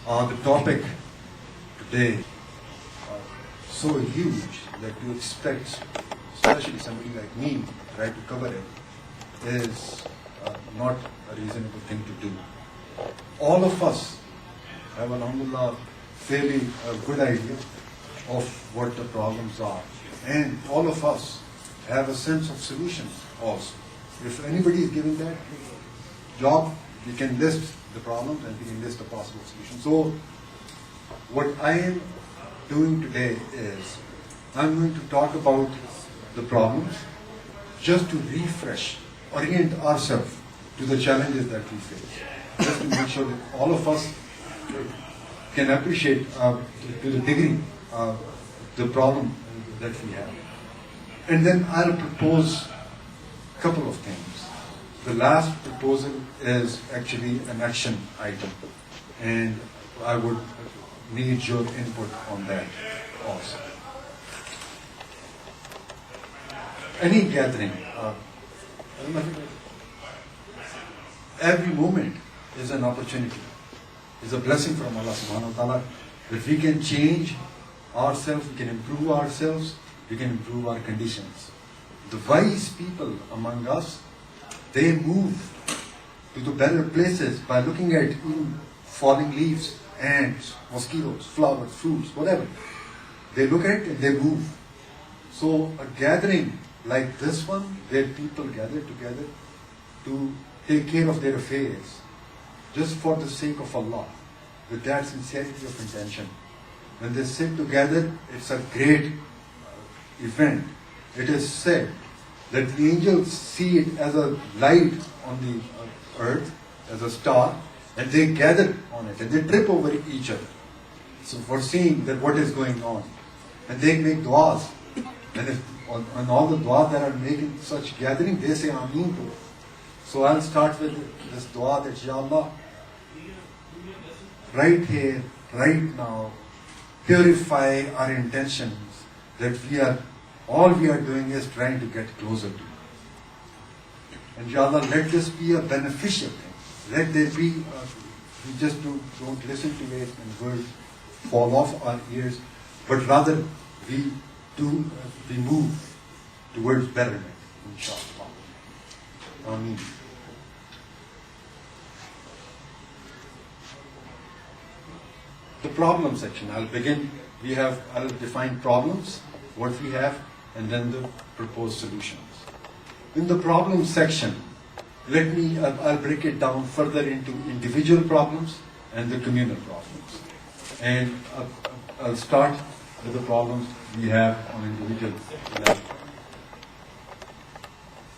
The topic today so huge that you expect, especially somebody like me, to try to cover it, is not a reasonable thing to do. All of us have, alhamdulillah, fairly good idea of what the problems are. And all of us have a sense of solutions also. If anybody is given that job, we can list the problems and we can list the possible solutions. So what I am doing today is I'm going to talk about the problems just to refresh, orient ourselves to the challenges that we face. Just to make sure that all of us can appreciate to the degree the problem that we have. And then I'll propose a couple of things. The last proposal is actually an action item, and I would need your input on that also. Any gathering, every moment is an opportunity, is a blessing from Allah subhanahu wa ta'ala. If we can change ourselves, we can improve ourselves, we can improve our conditions. The wise people among us, they move to the better places by looking at falling leaves, ants, mosquitoes, flowers, fruits, whatever. They look at it and they move. So a gathering like this one, where people gather together to take care of their affairs, just for the sake of Allah, with that sincerity of intention. When they sit together, it's a great event. It is said that the angels see it as a light on the earth, as a star, and they gather on it, and they trip over each other. So for seeing that what is going on. And they make du'as. And if on all the du'as that are making such gathering, they say Ameen to it. So I'll start with this du'a that, Ya Allah, right here, right now, purify our intentions, that all we are doing is trying to get closer to you. And Ya Allah, let this be a beneficial thing. Let there be, we just don't listen to it and words fall off our ears, but rather we move towards betterment, inshallah. Ameen. The problem section, I'll begin. I'll define problems, what we have, and then the proposed solutions. In the problem section, I'll break it down further into individual problems and the communal problems. And I'll start with the problems we have on individual level.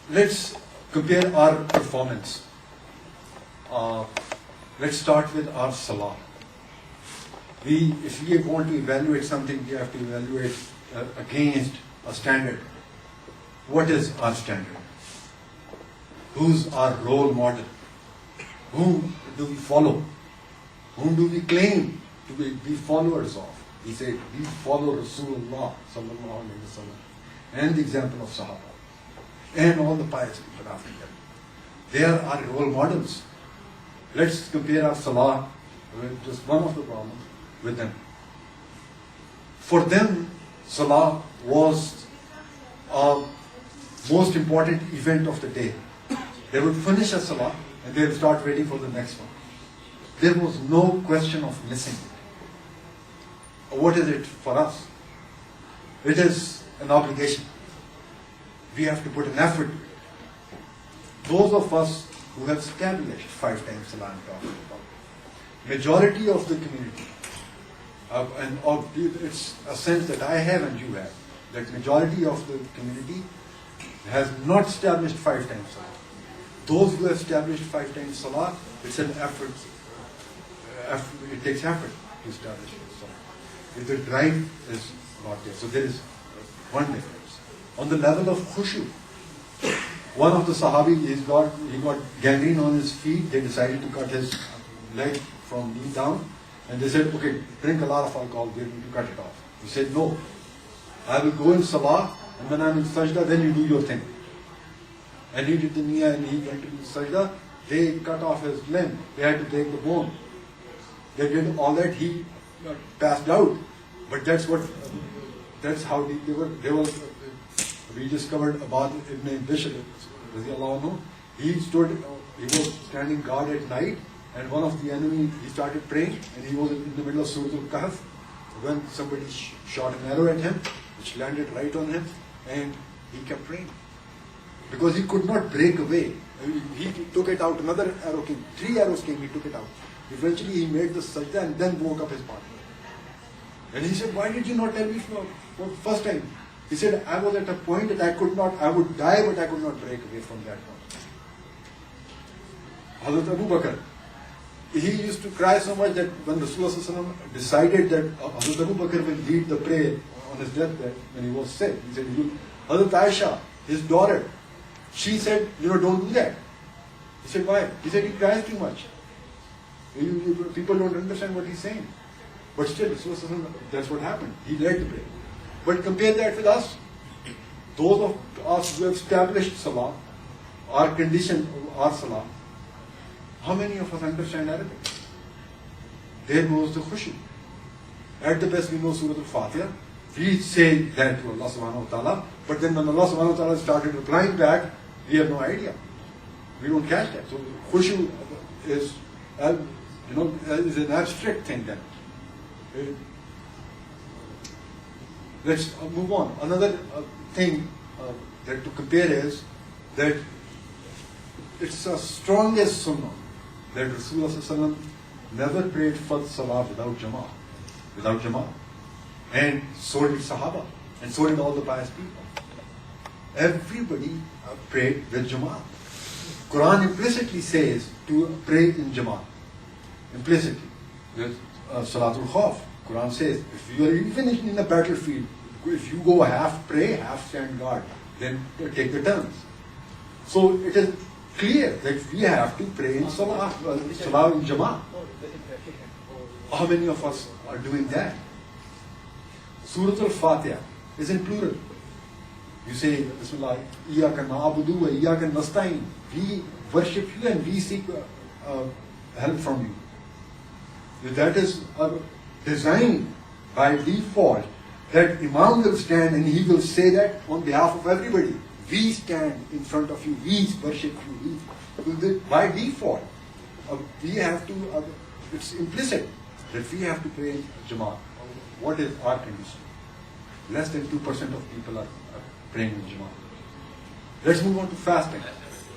Let's compare our performance. Let's start with our salah. If we want to evaluate something, we have to evaluate against a standard. What is our standard? Who's our role model? Whom do we follow? Whom do we claim to be followers of? He said, we follow Rasulullah sallallahu alayhi wa sallam, and the example of Sahaba, and all the pious people after them. They are our role models. Let's compare our salah with just one of the problems with them. For them, salah was a most important event of the day. They would finish a salah and they would start waiting for the next one. There was no question of missing it. What is it for us? It is an obligation. We have to put an effort to it. Those of us who have established 5 times salah I'm talking about, majority of the community, it's a sense that I have and you have, that majority of the community has not established 5 times salah. Those who have established 5 times salah, it's an effort. It takes effort to establish salah. If the drive is not there, so there is one difference. On the level of khushu, one of the Sahabi, he got gangrene on his feet. They decided to cut his leg from knee down, and they said, okay, drink a lot of alcohol, we're going to cut it off. He said, no, I will go in salah, and when I'm in sajda, then you do your thing. And he did the niyyah and he went to the sajda. They cut off his limb. They had to take the bone. They did all that. He passed out. But that's how deep they were. We discovered about Ibn Bishr, he was standing guard at night, and one of the enemy, he started praying, and he was in the middle of Surah Al-Kahf when somebody shot an arrow at him, which landed right on him, and he kept praying. Because he could not break away. He took it out, another arrow came, 3 arrows came, he took it out. Eventually he made the sajda and then woke up his partner. And he said, why did you not tell me for the first time? He said, I was at a point that I would die, but I could not break away from that point. Hazrat Abu Bakr, he used to cry so much that when Rasulullah decided that Hazrat Abu Bakr will lead the prayer on his deathbed when he was sick, he said, Hazrat Aisha, his daughter, she said, don't do that. He said, why? He said, he cries too much. People don't understand what he's saying. But still, that's what happened. He led the prayer. But compare that with us. Those of us who have established Salah, our condition, our Salah, how many of us understand Arabic? There goes the khushu. At the best, we know Surah Al-Fatiha. We say that to Allah subhanahu wa ta'ala, but then when Allah subhanahu wa ta'ala started replying back, we have no idea. We don't catch that. So khushu is an abstract thing then. Let's move on. Another thing that to compare is that it's the strongest sunnah that Rasulullah never prayed Fard Salah without Jama'ah. And so did Sahaba, and so did all the pious people. Everybody prayed with Jama'ah. Quran implicitly says to pray in Jama'ah. Implicitly. Salatul Khawf. Quran says, if you are even in a battlefield, if you go half pray, half stand guard, then take the turns. So it is clear that we have to pray in Salah in Jama'ah. How many of us are doing that? Surah Al-Fatiha is in plural. You say, Bismillah, Iyaka na'budu wa iyaka nasta'in. We worship you and we seek help from you. That is designed by default that Imam will stand and he will say that on behalf of everybody. We stand in front of you, we worship you. By default, we have to, it's implicit that we have to pray in Jama'at. What is our condition? Less than 2% of people are praying in Jama'at. Let's move on to fasting.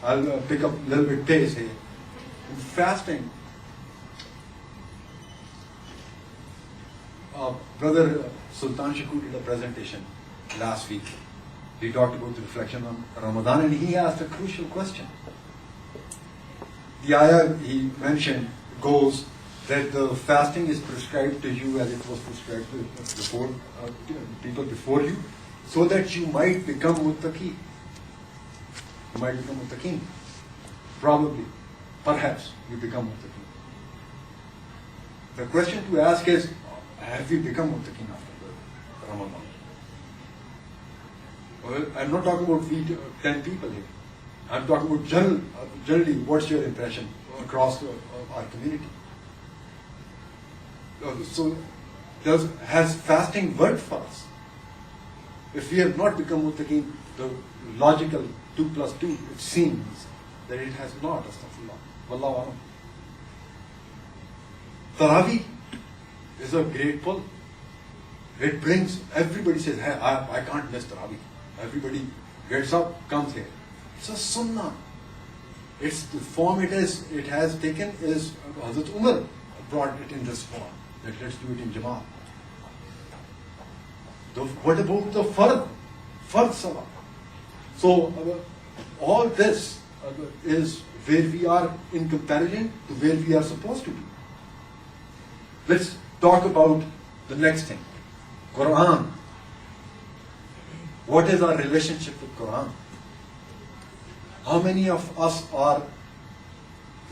I'll pick up a little bit pace here. In fasting, Brother Sultan Shakur did a presentation last week. He talked about the reflection on Ramadan and he asked a crucial question. The ayah he mentioned goes that the fasting is prescribed to you as it was prescribed to people before you, so that you might become muttaqi. You might become muttaqin. Probably, perhaps you become muttaqin. The question to ask is, have you become muttaqin after Ramadan? Well, I'm not talking about 10 people here. I'm talking about generally, what's your impression across our community? So, has fasting worked for us? If we have not become muttaqin, the logical 2 plus 2, it seems that it has not. Astaghfirullah. Wallahu a'lam. Tarawih is a great pull. It brings, everybody says, hey, I can't miss Tarawih. Everybody gets up, comes here. It's a sunnah. It's the form it has taken is Hazrat Umar brought it in this form. That let's do it in Jama'at. What about the Fard Salah? So all this is where we are in comparison to where we are supposed to be. Let's talk about the next thing. Quran. What is our relationship with Quran? How many of us are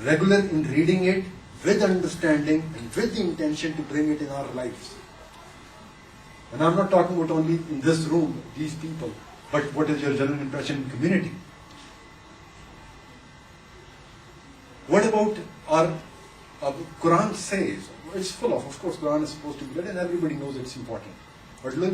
regular in reading it with understanding and with the intention to bring it in our lives? And I'm not talking about only in this room, these people, but what is your general impression in community? What about our Quran says, it's full of course, Quran is supposed to be read and everybody knows it's important. But look